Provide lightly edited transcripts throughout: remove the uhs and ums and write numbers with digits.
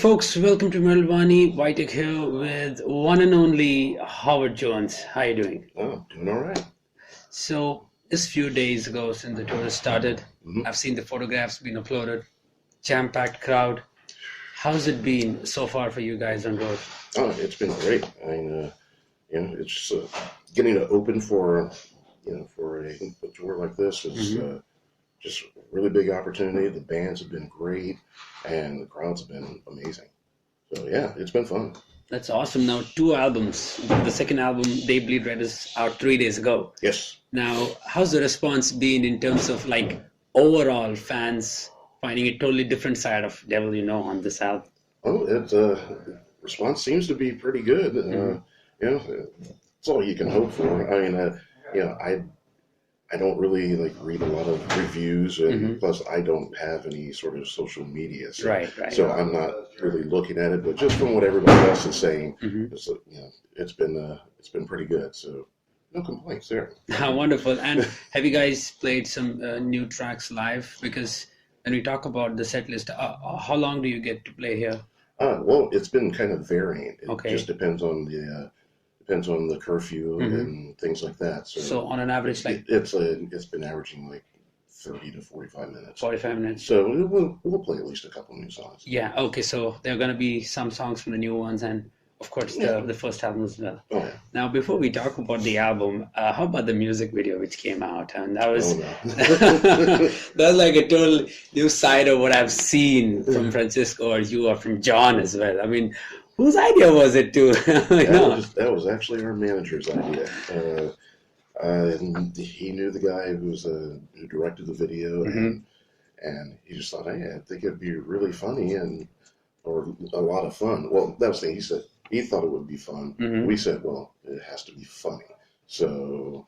folks, welcome to Wani. Vitek here with one and only Howard Jones. How are you doing? Oh, doing all right. So, it's few days ago since the tour started. I've seen the photographs being uploaded, jam-packed crowd. How's it been so far for you guys on road? Oh, it's been great. I mean, it's getting to open for, for a tour like this is just a really big opportunity. The bands have been great, and the crowds have been amazing. So yeah, it's been fun. That's awesome. Now, 2 albums. The second album, They Bleed Red, is out 3 days ago. Yes. Now, how's the response been in terms of like overall fans finding a totally different side of Devil You Know on this album? Oh, response seems to be pretty good. It's all you can hope for. I mean, I don't really read a lot of reviews, and plus I don't have any sort of social media, so, Right. so I'm not really looking at it. But just from what everybody else is saying, it's been pretty good. So no complaints there. Wonderful. And have you guys played some new tracks live? Because when we talk about the set list, how long do you get to play here? Well, it's been kind of varying. It Okay. just depends on the curfew and things like that. So on an average, like it's been averaging like 30 to 45 minutes. 45 minutes. So we'll play at least a couple new songs. Yeah. Okay. So there are going to be some songs from the new ones, and of course the first album as well. Oh yeah. Now, before we talk about the album, how about the music video which came out? And that was that was like a total new side of what I've seen from Francisco or you or from John as well. I mean, whose idea was it to? That was actually our manager's idea. And he knew the guy who directed the video, and he just thought, hey, I think it'd be really funny or a lot of fun. Well, that was the thing. He said he thought it would be fun. We said, well, it has to be funny. So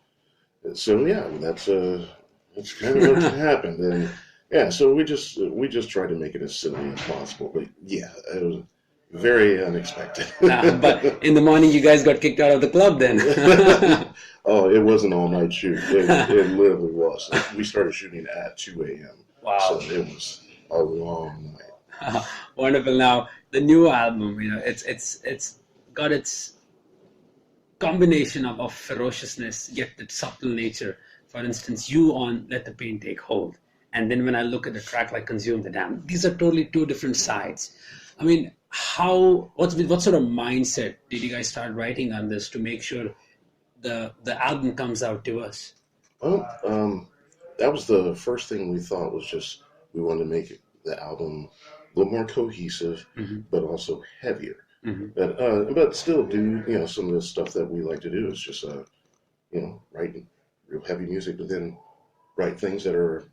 yeah, that's kind of what happened. And yeah, so we just tried to make it as silly as possible. But yeah, it was very unexpected. But in the morning, you guys got kicked out of the club then. Oh, it was an all-night shoot. It literally was. We started shooting at 2 a.m. Wow. So it was a long night. Wonderful. Now, the new album, it's got its combination of ferociousness, yet its subtle nature. For instance, you on Let the Pain Take Hold. And then when I look at a track like Consume the Damned, these are totally 2 different sides. I mean, what sort of mindset did you guys start writing on this to make sure the album comes out to us? Well, that was the first thing we thought, was just we wanted to make the album a little more cohesive, but also heavier. But still do some of the stuff that we like to do is just write real heavy music, but then write things that are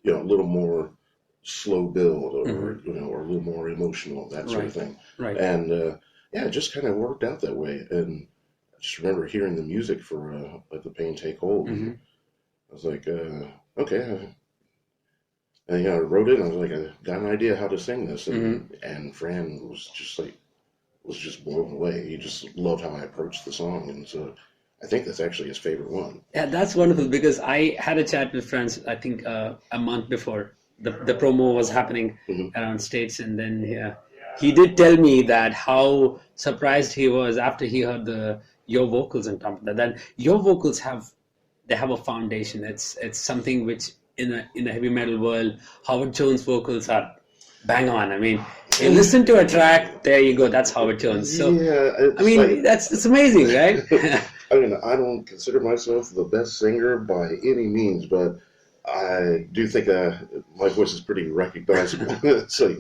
a little more slow build or or a little more emotional, that sort of thing. Right. And it just kind of worked out that way. And I just remember hearing the music for Let the Pain Take Hold. I was like, okay. And I wrote it, and I was like, I got an idea how to sing this. And Fran was just blown away. He just loved how I approached the song, and so I think that's actually his favorite one. Yeah, that's wonderful, because I had a chat with Fran, I think a month before the promo was happening around States, and then he did tell me that how surprised he was after he heard your vocals on top of that. That your vocals have a foundation. It's something which in a heavy metal world, Howard Jones vocals are bang on. I mean, you listen to a track, there you go. That's Howard Jones. So yeah, I mean, it's amazing, right? I mean, I don't consider myself the best singer by any means, but I do think my voice is pretty recognizable. So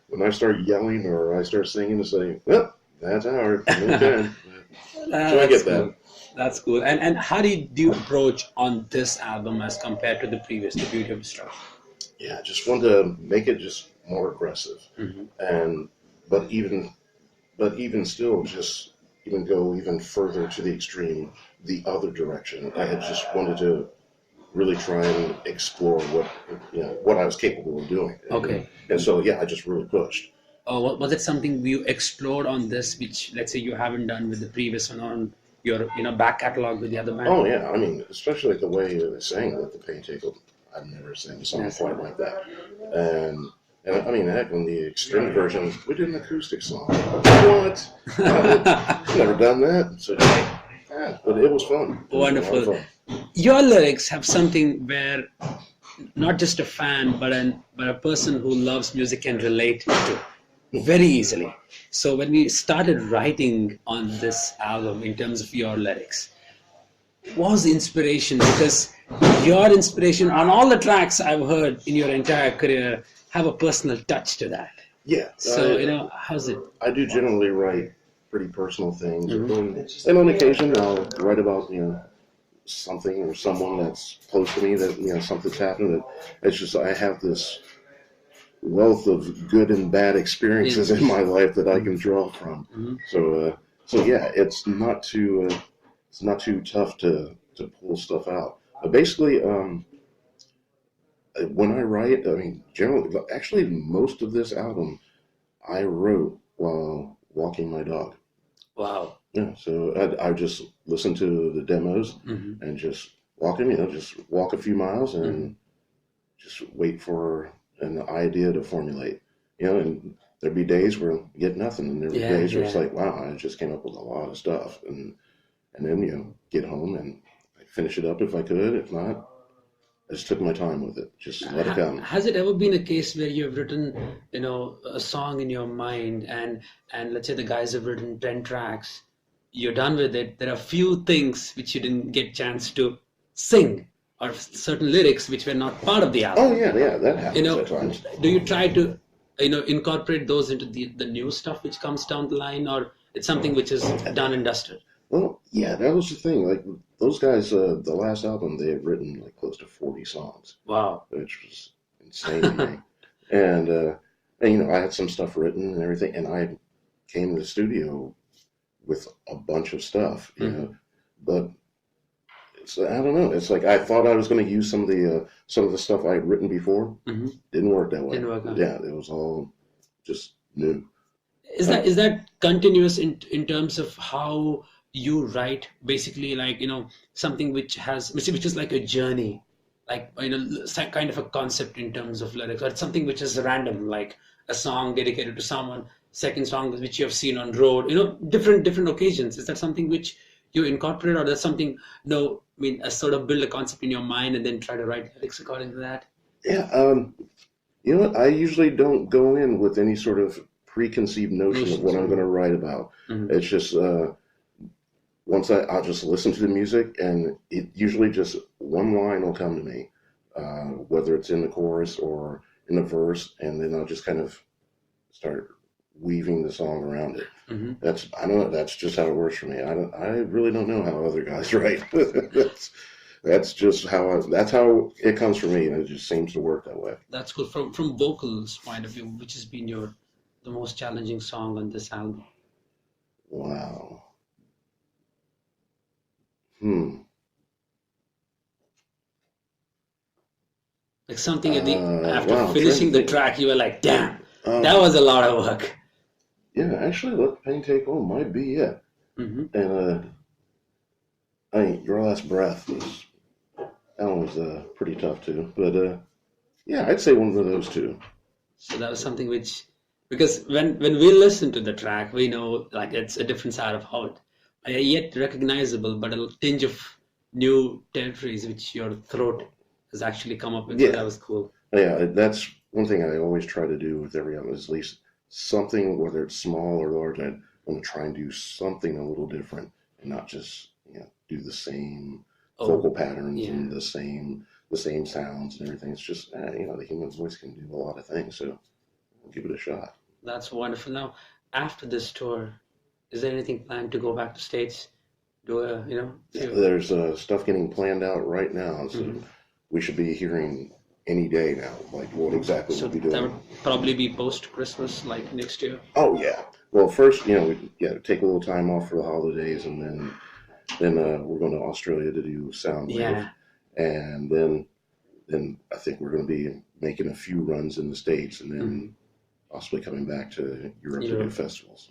when I start yelling or I start singing, it's like, well, that's Howard. Okay. So I get that. Cool. That's cool. And how do you approach on this album as compared to the previous, The Beauty of Destruction? Yeah, I just wanted to make it just more aggressive, but even still, just even go even further to the extreme, the other direction. I had just wanted to really try and explore what I was capable of doing. Okay. And so I just really pushed. Was it something you explored on this, which let's say you haven't done with the previous one on your back catalog with the other band? Oh yeah, I mean, especially the way they sang Let the Pain Take Hold. I've never sang a song quite like that, and And I mean, heck, on the extended version, we did an acoustic song. What? I've never done that. So, yeah, but it was fun. It was Wonderful. a lot of fun. Your lyrics have something where not just a fan, but a person who loves music can relate to very easily. So when we started writing on this album, in terms of your lyrics, what was the inspiration? Because your inspiration on all the tracks I've heard in your entire career have a personal touch to that. Yeah. So, how's it? I do generally write pretty personal things. And on occasion, I'll write about, something or someone that's close to me that, something's happened. That it's just, I have this wealth of good and bad experiences in my life that I can draw from. So yeah, it's not too tough to pull stuff out. But basically, when I write, I mean, generally, actually, most of this album I wrote while walking my dog. Wow. Yeah, so I just listen to the demos and just walk him, just walk a few miles and just wait for an idea to formulate. And there'd be days where you get nothing, and there'd be days where it's like, wow, I just came up with a lot of stuff, and then get home and I finish it up if I could. If not, I just took my time with it. Just let it come. Has it ever been a case where you've written, a song in your mind, and let's say the guys have written 10 tracks, you're done with it. There are few things which you didn't get chance to sing, or certain lyrics which were not part of the album. Oh yeah, that happens at times. Do you try to, incorporate those into the new stuff which comes down the line, or it's something which is done and dusted? Well, yeah, that was the thing. Like those guys, the last album, they had written like close to 40 songs. Wow. Which was insane to me. And I had some stuff written and everything, and I came to the studio with a bunch of stuff, but I don't know. It's like I thought I was going to use some of the stuff I'd written before. Didn't work that way. Didn't work out. Yeah, it was all just new. Is that continuous in terms of how you write? Basically, like something which is like a journey, like kind of a concept in terms of lyrics, or it's something which is random, like a song dedicated to someone, second song which you have seen on road, different occasions. Is that something which you incorporate, or that's something a sort of build a concept in your mind and then try to write lyrics according to that? Yeah, I usually don't go in with any sort of preconceived notion of what I'm going to write about. It's just once I'll just listen to the music, and it usually just one line will come to me, whether it's in the chorus or in the verse, and then I'll just kind of start weaving the song around it. That's just how it works for me. I really don't know how other guys write. that's just how it comes for me, and it just seems to work that way. That's cool. From vocals point of view, which has been the most challenging song on this album? Wow. Like something after finishing the track, you were like, damn, that was a lot of work. Yeah, actually, Let the Pain Take Home might be it. And Your Last Breath was pretty tough too. But yeah, I'd say one of those two. So that was something which, because when we listen to the track, we know like it's a different side of how it, yet recognizable, but a tinge of new territories which your throat has actually come up with. Yeah. So that was cool. Yeah, that's one thing I always try to do with every album, is at least something, whether it's small or large. I want to try and do something a little different, and not just do the same vocal patterns and the same sounds and everything. It's just the human voice can do a lot of things, so I'll give it a shot. That's wonderful. Now, after this tour, is there anything planned to go back to States? There's stuff getting planned out right now, so we should be hearing any day now, like what exactly we'll be doing. That would probably be post-Christmas, like next year? Oh, yeah. Well, first, we take a little time off for the holidays, and then we're going to Australia to do Soundwave. Yeah. And then I think we're going to be making a few runs in the States, and then possibly coming back to Europe to do festivals.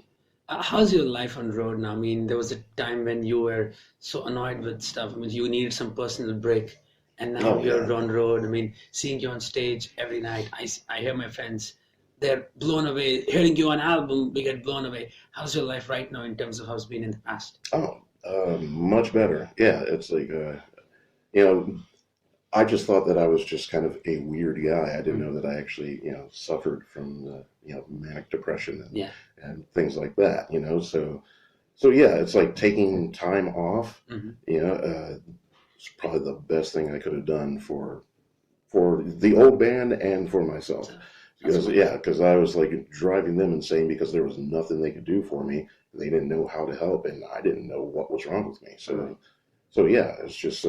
How's your life on road now? I mean, there was a time when you were so annoyed with stuff. I mean, you needed some personal break, and now you're on road. I mean, seeing you on stage every night, I hear my friends they're blown away. Hearing you on album, we get blown away. How's your life right now in terms of how it's been in the past? Oh, much better. Yeah, it's like, you know, I just thought that I was just kind of a weird guy. I didn't know that I actually, suffered from, manic depression Yeah. and things like that, So yeah, it's like taking time off, it's probably the best thing I could have done for the old band and for myself. Because I was like driving them insane because there was nothing they could do for me. They didn't know how to help, and I didn't know what was wrong with me. So yeah, it's just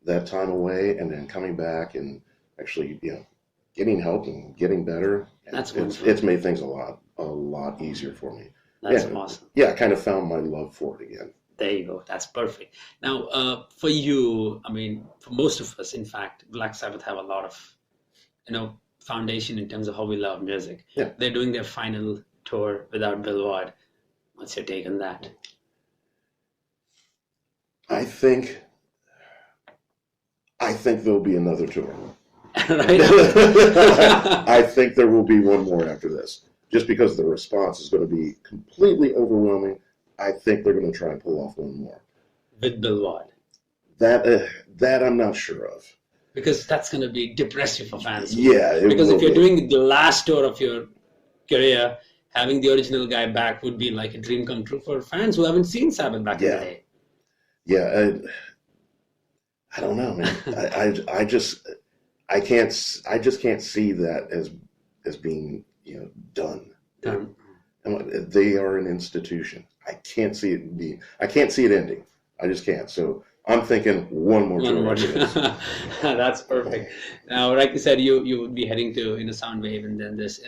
that time away, and then coming back and actually, getting help and getting better. That's it's made things a lot easier for me. That's awesome. Yeah, I kind of found my love for it again. There you go. That's perfect. Now, for you, I mean, for most of us, in fact, Black Sabbath have a lot of, foundation in terms of how we love music. Yeah. They're doing their final tour without Bill Ward. What's your take on that? I think there'll be another tour. Right? I think there will be one more after this. Just because the response is going to be completely overwhelming, I think they're going to try and pull off one more. With Bill Ward. That I'm not sure of. Because that's going to be depressive for fans. Yeah. Because if you're doing the last tour of your career, having the original guy back would be like a dream come true for fans who haven't seen Sabbath back in the day. Yeah. I don't know, man. I just can't see that as being done. They are an institution. I can't see it ending. I just can't. So I'm thinking one more tour. That's perfect. Now, like you said, you would be heading to Soundwave, and then this.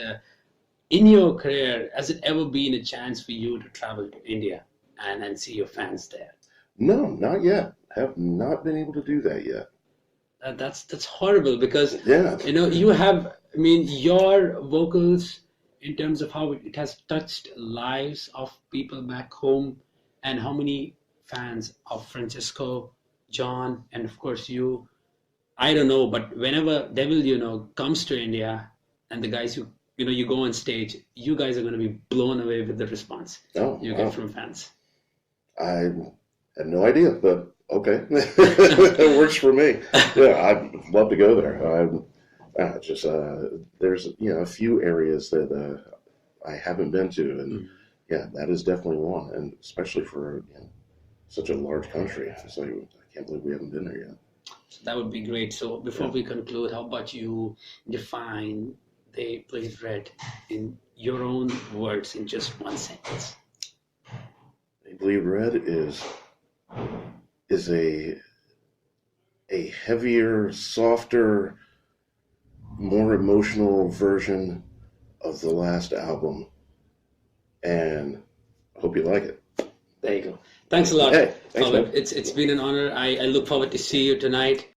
In your career, has it ever been a chance for you to travel to India and see your fans there? No, not yet. Have not been able to do that yet. That's horrible because yeah. You have. I mean, your vocals, in terms of how it has touched lives of people back home, and how many fans of Francesco, John, and of course you. I don't know, but whenever Devil, comes to India, and the guys you go on stage, you guys are going to be blown away with the response you get from fans. I had no idea, but okay, it works for me. Yeah, I'd love to go there. There's a few areas that I haven't been to, and yeah, that is definitely one, and especially for such a large country. It's like I can't believe we haven't been there yet. So that would be great. So before we conclude, how about you define They Bleed Red in your own words in just one sentence? They Bleed Red is a heavier, softer, more emotional version of the last album, and I hope you like it. There you go. Thanks a lot. Hey, thanks, man. It's been an honor. I look forward to see you tonight.